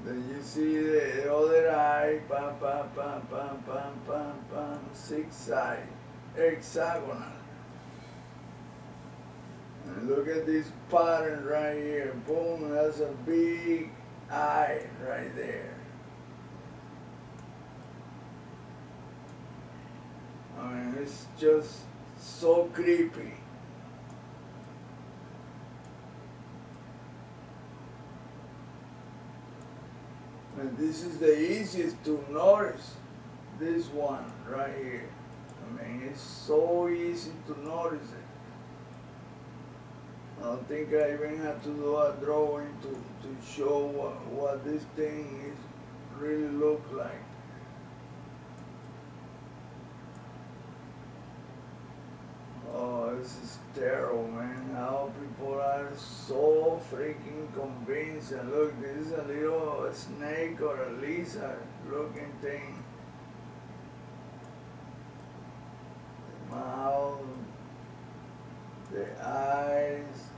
Then you see the other eye, pam, pam, pam, pam, pam, pam, pam, 6 sides, hexagonal. And look at this pattern right here. Boom, that's a big eye right there. I mean, it's just so creepy. And this is the easiest to notice, this one right here. I mean, it's so easy to notice it. I don't think I even have to do a drawing to show what this thing is really look like. Oh, this is terrible, man. How people are so freaking convinced. And look, this is a little snake or a lizard looking thing. The mouth, the eyes.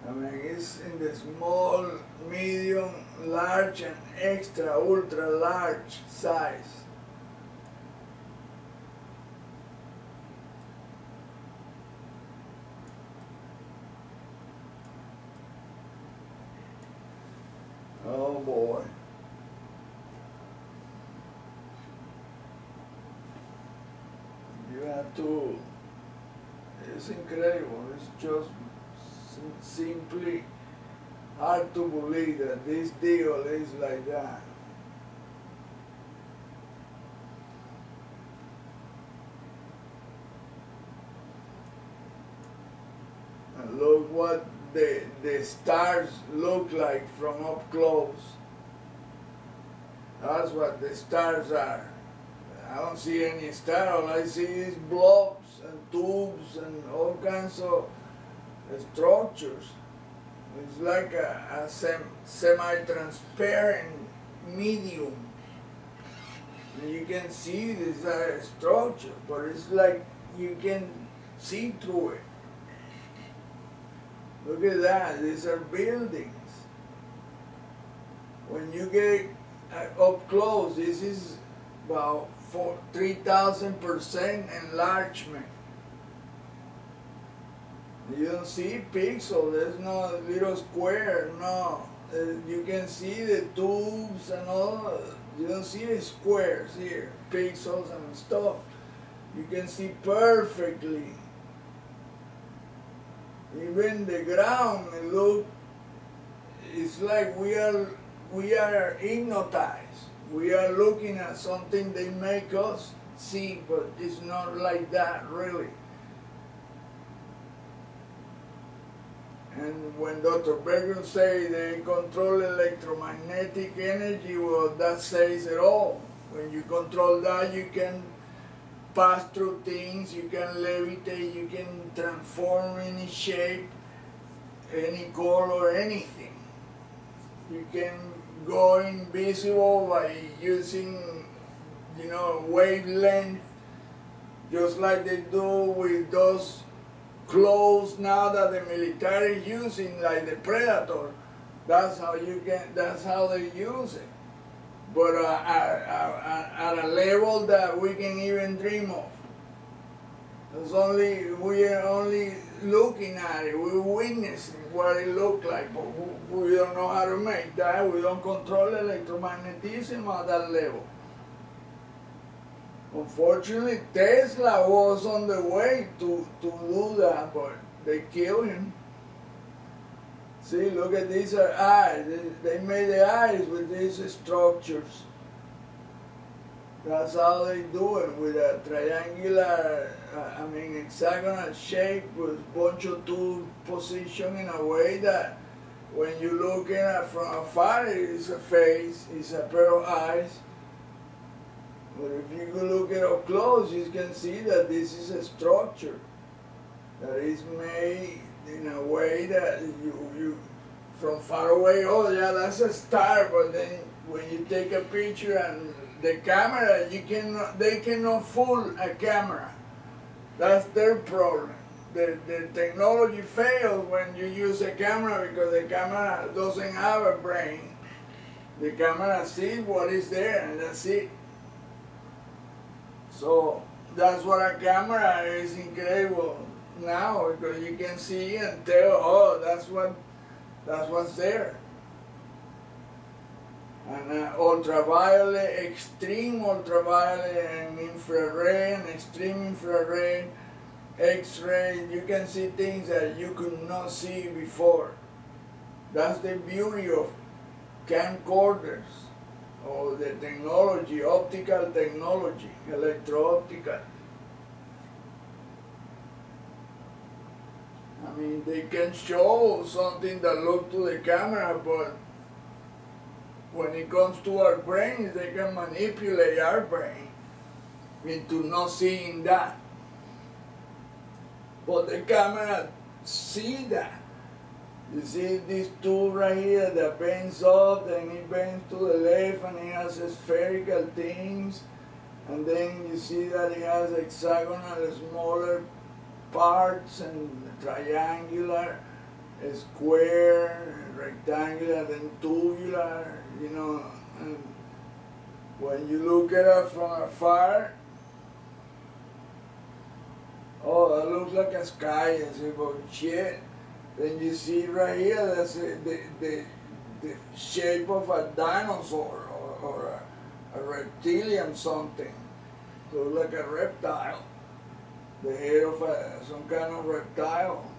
I mean, it's in the small, medium, large, and extra, ultra large size. Oh boy. You have to, it's incredible, it's just simply hard to believe that this deal is like that. And look what the stars look like from up close. That's what the stars are. I don't see any star, all I see is blobs and tubes and all kinds of structures. It's like a semi-transparent medium. You can see this structure, but it's like you can see through it. Look at that, these are buildings. When you get up close, this is about 3,000% enlargement. You don't see pixels, there's no little square, no. You can see the tubes and all, you don't see the squares here, pixels and stuff. You can see perfectly. Even the ground, look, it's like we are hypnotized. We are looking at something they make us see, but it's not like that really. And when Dr. Bergen say they control electromagnetic energy, well, that says it all. When you control that, you can pass through things, you can levitate, you can transform any shape, any color, anything. You can go invisible by using, wavelength, just like they do with those clothes now that the military is using, like the Predator. That's how they use it. But at a level that we can even dream of. We are only looking at it, we're witnessing what it looks like, but we don't know how to make that. We don't control electromagnetism at that level. Unfortunately, Tesla was on the way to do that, but they killed him. See, look at these eyes. They made the eyes with these structures. That's how they do it, with a triangular, hexagonal shape with a bunch of tools positioned in a way that when you look at it from afar, it's a face, it's a pair of eyes. But if you look at it up close, you can see that this is a structure that is made in a way that you from far away, oh yeah, that's a star, but then when you take a picture and the camera, they cannot fool a camera. That's their problem. the technology fails when you use a camera, because the camera doesn't have a brain. The camera sees what is there and that's it. So that's what a camera is incredible now, because you can see and tell, oh, that's what's there. And ultraviolet, extreme ultraviolet, and infrared, and extreme infrared, X-ray, you can see things that you could not see before. That's the beauty of camcorders, or the technology, optical technology, electro-optical. I mean, they can show something that looks to the camera, but when it comes to our brains, they can manipulate our brain into not seeing that. But the camera see that. You see this tool right here that bends up, then it bends to the left, and it has spherical things. And then you see that it has hexagonal, smaller parts, and triangular, square, rectangular, then tubular, you know. And when you look at it from afar, oh, that looks like a sky, and say, but shit. Then you see right here, that's the shape of a dinosaur, or a reptilian something. So like a reptile, the head of some kind of reptile.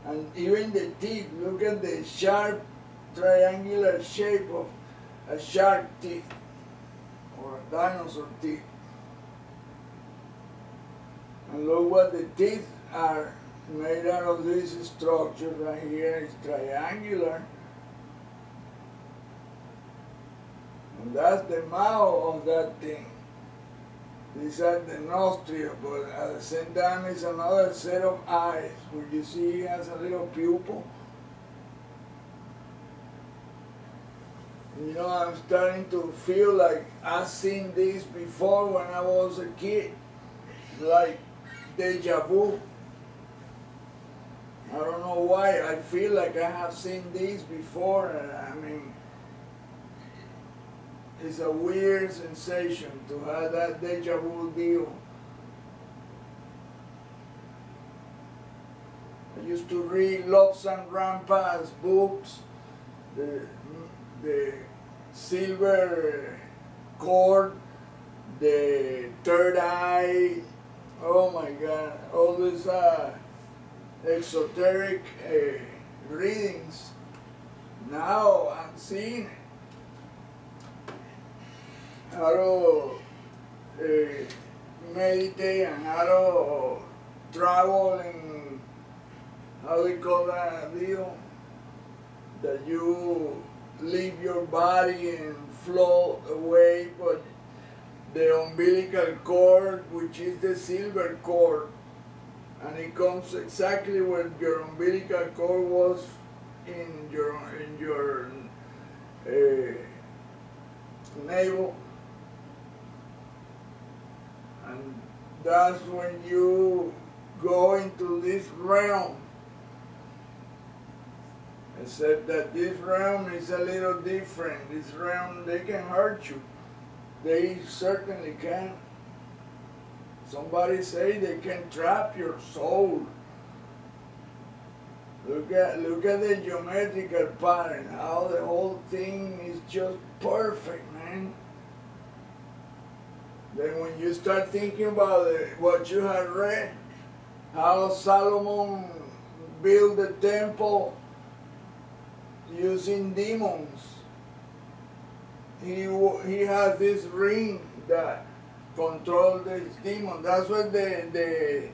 And even the teeth, look at the sharp triangular shape of a shark teeth, or a dinosaur teeth. And look what the teeth are made out of. This structure right here is triangular. And that's the mouth of that thing. These are the nostrils, but at the same time it's another set of eyes, where you see it has a little pupil. You know, I'm starting to feel like I've seen this before when I was a kid, like deja vu. I don't know why, I feel like I have seen this before. I mean, it's a weird sensation to have that deja vu deal. I used to read Lobs and Ramparts books, the silver cord, the third eye, oh my God, all these exoteric readings. Now I'm seeing it. How to meditate, and how to travel, and how they call that deal, that you leave your body and float away, but the umbilical cord, which is the silver cord, and it comes exactly where your umbilical cord was in your navel. And that's when you go into this realm. Except that this realm is a little different. This realm, they can hurt you. They certainly can. Somebody say they can trap your soul. Look at the geometrical pattern, how the whole thing is just perfect, man. Then when you start thinking about what you had read, how Solomon built the temple using demons. He has this ring that controls this demon. That's where the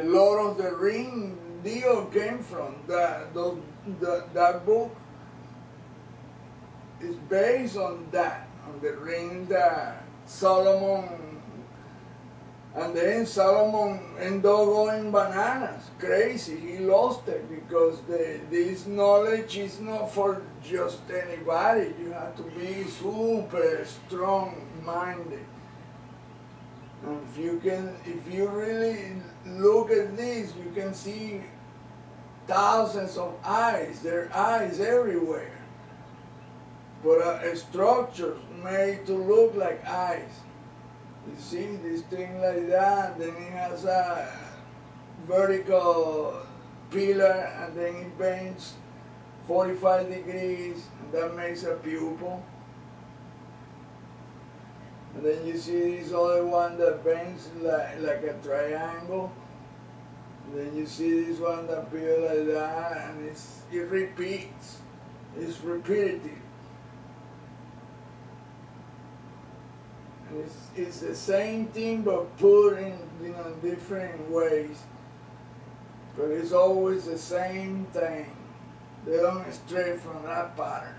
Lord of the Ring deal came from. That book is based on that, on the ring that Solomon, and then Solomon ended up going bananas, crazy. He lost it because this knowledge is not for just anybody. You have to be super strong-minded. And if if you really look at this, you can see thousands of eyes. There are eyes everywhere, but structures made to look like eyes. You see this thing like that, then it has a vertical pillar, and then it bends 45 degrees, and that makes a pupil. And then you see this other one that bends like a triangle. And then you see this one that builds like that, and it repeats. It's repetitive. And it's the same thing but put in different ways. But it's always the same thing. They don't stray from that pattern.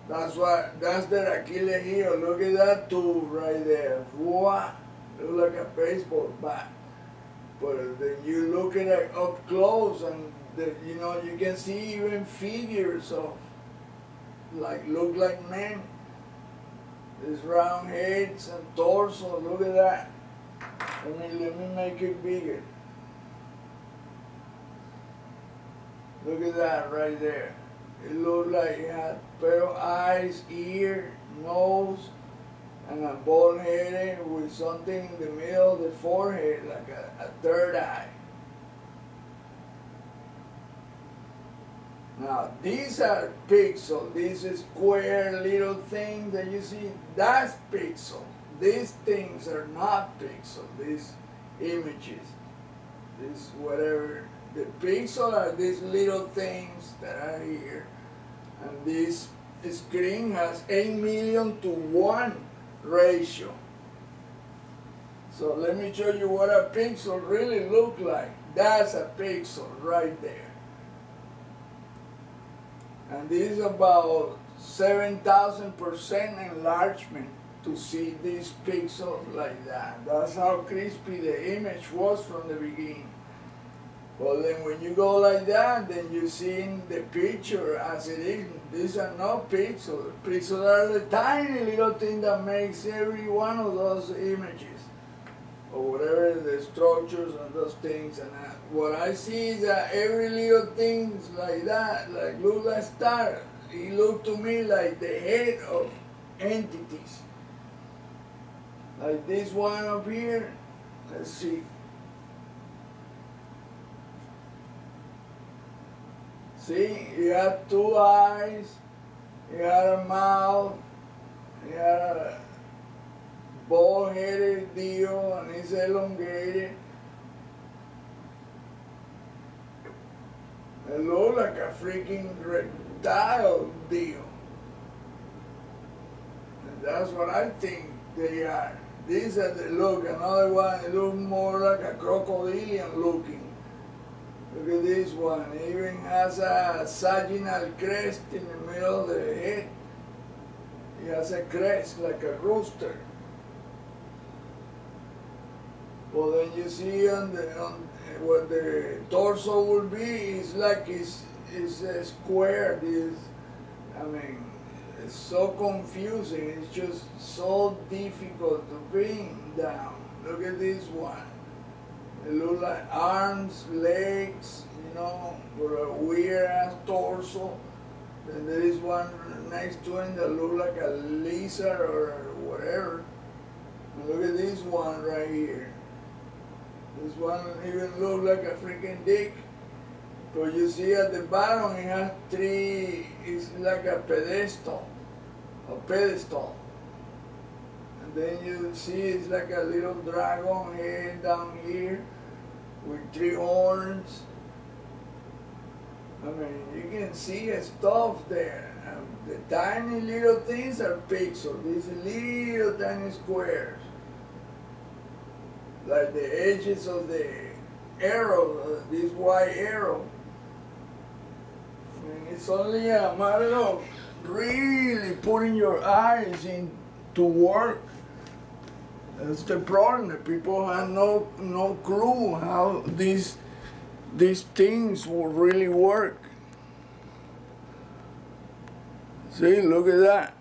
That's the Achilles heel. Look at that tube right there. What? Look like a baseball bat. But then you look at it up close, and you can see even figures of look like men. These round heads and torso. Look at that. Let me make it bigger. Look at that right there. It looked like it had a pair of eyes, ear, nose, and a bald head with something in the middle of the forehead, like a third eye. Now, these are pixels. These square little things that you see, that's pixel. These things are not pixel, these images, this whatever. The pixel are these little things that are here. And this screen has 8 million to 1 ratio. So let me show you what a pixel really looks like. That's a pixel right there. And this is about 7,000% enlargement to see these pixels like that. That's how crispy the image was from the beginning. Well, then when you go like that, then you see the picture as it is. These are not pixels. Pixels are the tiny little thing that makes every one of those images, or whatever the structures and those things. And what I see is that every little thing like that, look like stars. It looked to me like the head of entities. Like this one up here. Let's see. See, you have 2 eyes, you have a mouth, you have a bald-headed deal, and it's elongated. It looks like a freaking reptile deal. And that's what I think they are. These are the look. Another one, it looks more like a crocodilian looking. Look at this one. It even has a sagittal crest in the middle of the head. It has a crest like a rooster. Well, then you see on what the torso will be is like it's a square. It's so confusing. It's just so difficult to bring down. Look at this one. It looks like arms, legs, with a weird-ass torso. Then there is one next to it that looks like a lizard or whatever. And look at this one right here. This one even looks like a freaking dick. But you see at the bottom it has 3, it's like a pedestal. And then you see it's like a little dragon head down here with 3 horns. You can see stuff there. The tiny little things are pixels. These little tiny squares. Like the edges of the arrow, this white arrow. It's only a matter of really putting your eyes into work. That's the problem. The people have no clue how these things will really work. See, look at that.